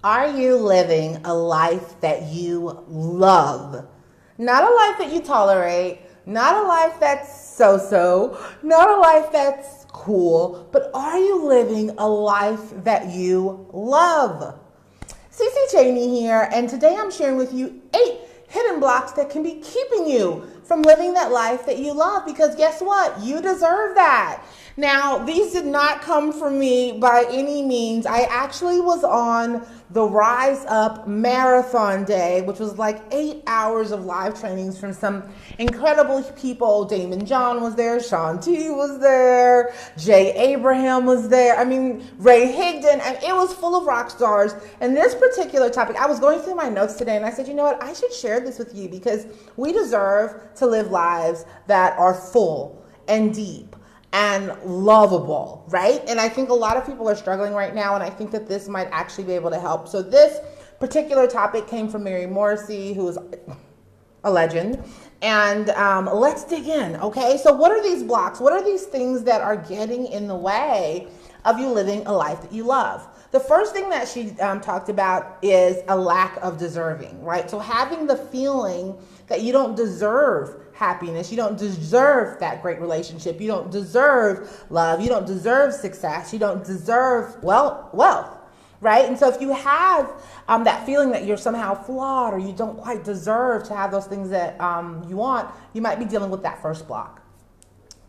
Are you living a life that you love? Not a life that you tolerate, not a life that's so-so, not a life that's cool, but are you living a life that you love? Cece Cheney here, and today I'm sharing with you 8 hidden blocks that can be keeping you from living that life that you love, because guess what? You deserve that. Now, these did not come from me by any means. I actually was on the Rise Up Marathon Day, which was like 8 hours of live trainings from some incredible people. Damon John was there, Shaun T was there, Jay Abraham was there. I mean, Ray Higdon, and it was full of rock stars. And this particular topic, I was going through my notes today and I said, you know what, I should share this with you because we deserve to live lives that are full and deep and lovable, right? And I think a lot of people are struggling right now, and I think that this might actually be able to help. So this particular topic came from Mary Morrissey, who is a legend. And let's dig in, okay? So what are these blocks? What are these things that are getting in the way of you living a life that you love? The first thing that she talked about is a lack of deserving, right? So having the feeling that you don't deserve happiness, you don't deserve that great relationship, you don't deserve love, you don't deserve success, you don't deserve wealth, right? And so if you have that feeling that you're somehow flawed or you don't quite deserve to have those things that you want, you might be dealing with that first block.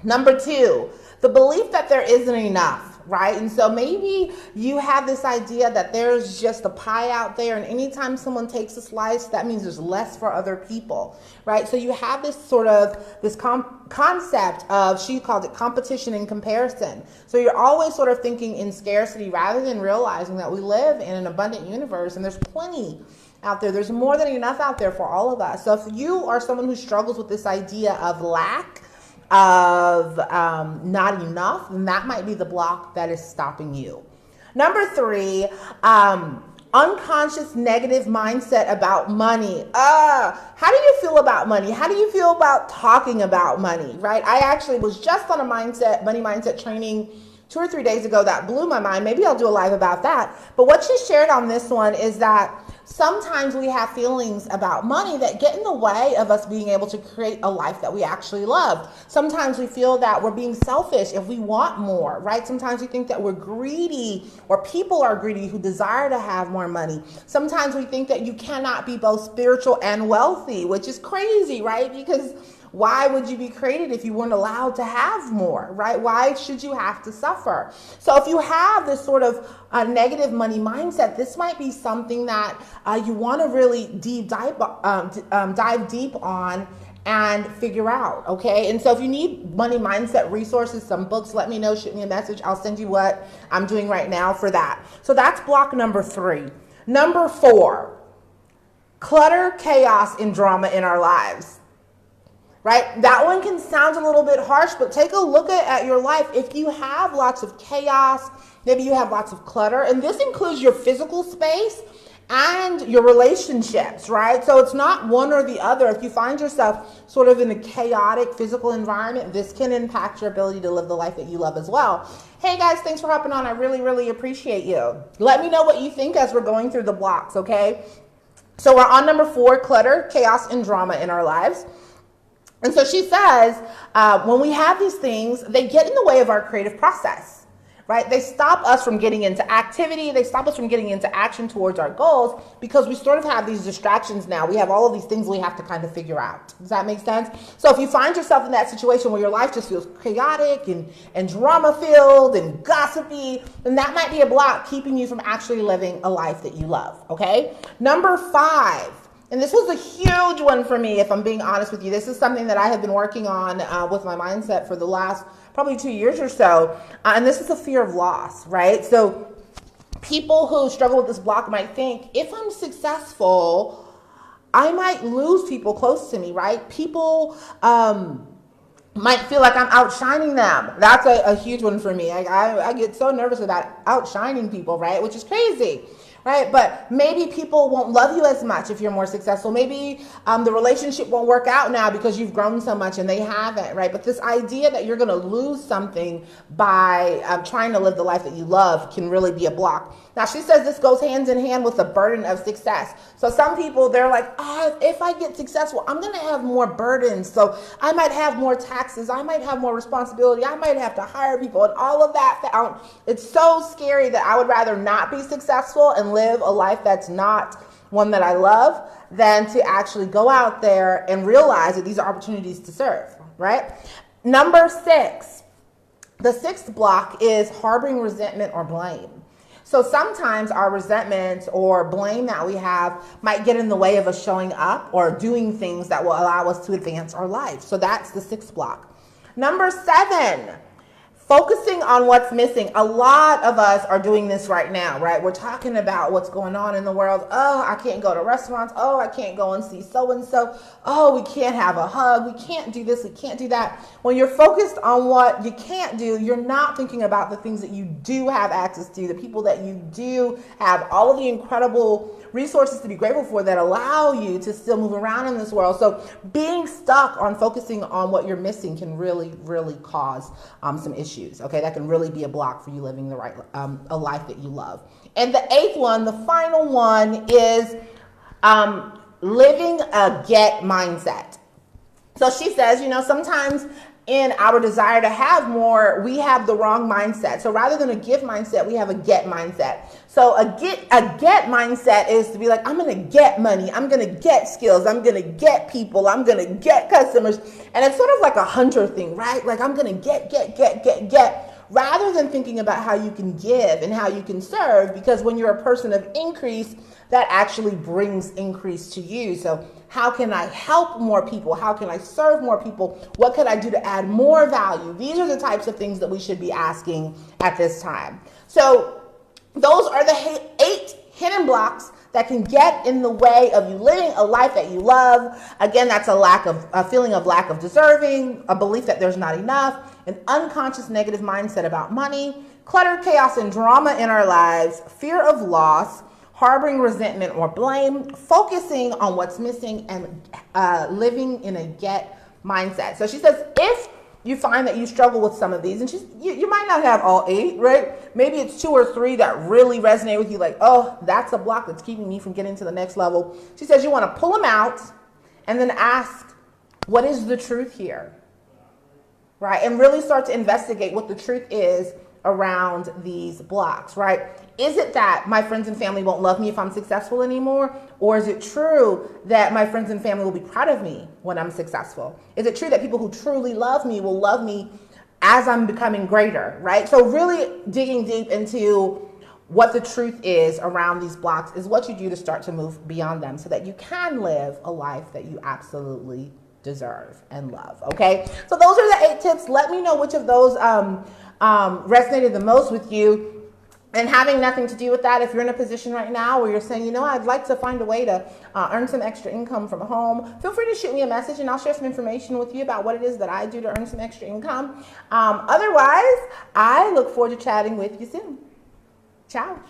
Number 2, the belief that there isn't enough, right? And so maybe you have this idea that there's just a pie out there, and anytime someone takes a slice, that means there's less for other people, right? So you have this sort of concept of, she called it competition and comparison. So you're always sort of thinking in scarcity rather than realizing that we live in an abundant universe and there's plenty out there. There's more than enough out there for all of us. So if you are someone who struggles with this idea of lack, of not enough, then that might be the block that is stopping you. Number 3, unconscious negative mindset about money. How do you feel about money? How do you feel about talking about money, right? I actually was just on a money mindset training 2 or 3 days ago that blew my mind. Maybe I'll do a live about that. But what she shared on this one is that sometimes we have feelings about money that get in the way of us being able to create a life that we actually love. Sometimes we feel that we're being selfish if we want more, right? Sometimes we think that we're greedy, or people are greedy who desire to have more money. Sometimes we think that you cannot be both spiritual and wealthy, which is crazy, right? Because why would you be created if you weren't allowed to have more, right? Why should you have to suffer? So if you have this sort of negative money mindset, this might be something that you want to really dive deep on and figure out, okay? And so if you need money mindset resources, some books, let me know, shoot me a message. I'll send you what I'm doing right now for that. So that's block number 3. Number 4, clutter, chaos, and drama in our lives. Right? That one can sound a little bit harsh, but take a look at your life. If you have lots of chaos, maybe you have lots of clutter, and this includes your physical space and your relationships, right? So it's not one or the other. If you find yourself sort of in a chaotic physical environment, this can impact your ability to live the life that you love as well. Hey guys, thanks for hopping on. I really, really appreciate you. Let me know what you think as we're going through the blocks, okay? So we're on number 4, clutter, chaos, and drama in our lives. And so she says, when we have these things, they get in the way of our creative process, right? They stop us from getting into activity. They stop us from getting into action towards our goals because we sort of have these distractions now. We have all of these things we have to kind of figure out. Does that make sense? So if you find yourself in that situation where your life just feels chaotic and drama-filled and gossipy, then that might be a block keeping you from actually living a life that you love, okay? Number 5. And this was a huge one for me, if I'm being honest with you. This is something that I have been working on with my mindset for the last probably 2 years or so. And this is a fear of loss, right? So people who struggle with this block might think, if I'm successful, I might lose people close to me, right? People might feel like I'm outshining them. That's a huge one for me. I get so nervous about outshining people, right? Which is crazy. Right? But maybe people won't love you as much if you're more successful. Maybe the relationship won't work out now because you've grown so much and they haven't, right? But this idea that you're going to lose something by trying to live the life that you love can really be a block. Now, she says this goes hand in hand with the burden of success. So some people, they're like, if I get successful, I'm going to have more burdens. So I might have more taxes. I might have more responsibility. I might have to hire people and all of that. It's so scary that I would rather not be successful and live a life that's not one that I love than to actually go out there and realize that these are opportunities to serve, right? Number 6, the 6th block is harboring resentment or blame. So sometimes our resentment or blame that we have might get in the way of us showing up or doing things that will allow us to advance our life. So that's the 6th block. Number 7, focusing on what's missing. A lot of us are doing this right now, right? We're talking about what's going on in the world. Oh, I can't go to restaurants. Oh, I can't go and see so-and-so. Oh, we can't have a hug. We can't do this. We can't do that. When you're focused on what you can't do, you're not thinking about the things that you do have access to, the people that you do have, all of the incredible resources to be grateful for that allow you to still move around in this world. So being stuck on focusing on what you're missing can really, really cause some issues. Okay, that can really be a block for you living the right a life that you love. And the 8th one, the final one, is living a get mindset. So she says, sometimes in our desire to have more, we have the wrong mindset. So rather than a give mindset, we have a get mindset. So a get mindset is to be like, I'm going to get money. I'm going to get skills. I'm going to get people. I'm going to get customers. And it's sort of like a hunter thing, right? Like I'm going to get, rather than thinking about how you can give and how you can serve, because when you're a person of increase, that actually brings increase to you. So how can I help more people? How can I serve more people? What can I do to add more value? These are the types of things that we should be asking at this time. So those are the 8 hidden blocks that can get in the way of you living a life that you love. Again, that's a feeling of lack of deserving, a belief that there's not enough, an unconscious negative mindset about money, clutter, chaos, and drama in our lives, fear of loss, harboring resentment or blame, focusing on what's missing, and living in a get mindset. So she says, if you find that you struggle with some of these, and you might not have all 8, right? Maybe it's 2 or 3 that really resonate with you, like, oh, that's a block that's keeping me from getting to the next level. She says you want to pull them out and then ask, what is the truth here? Right? And really start to investigate what the truth is around these blocks, right? Is it that my friends and family won't love me if I'm successful anymore? Or is it true that my friends and family will be proud of me when I'm successful? Is it true that people who truly love me will love me as I'm becoming greater, right? So really digging deep into what the truth is around these blocks is what you do to start to move beyond them so that you can live a life that you absolutely deserve and love, okay? So those are the 8 tips. Let me know which of those resonated the most with you. And having nothing to do with that, if you're in a position right now where you're saying, I'd like to find a way to earn some extra income from home, feel free to shoot me a message and I'll share some information with you about what it is that I do to earn some extra income. Otherwise, I look forward to chatting with you soon. Ciao.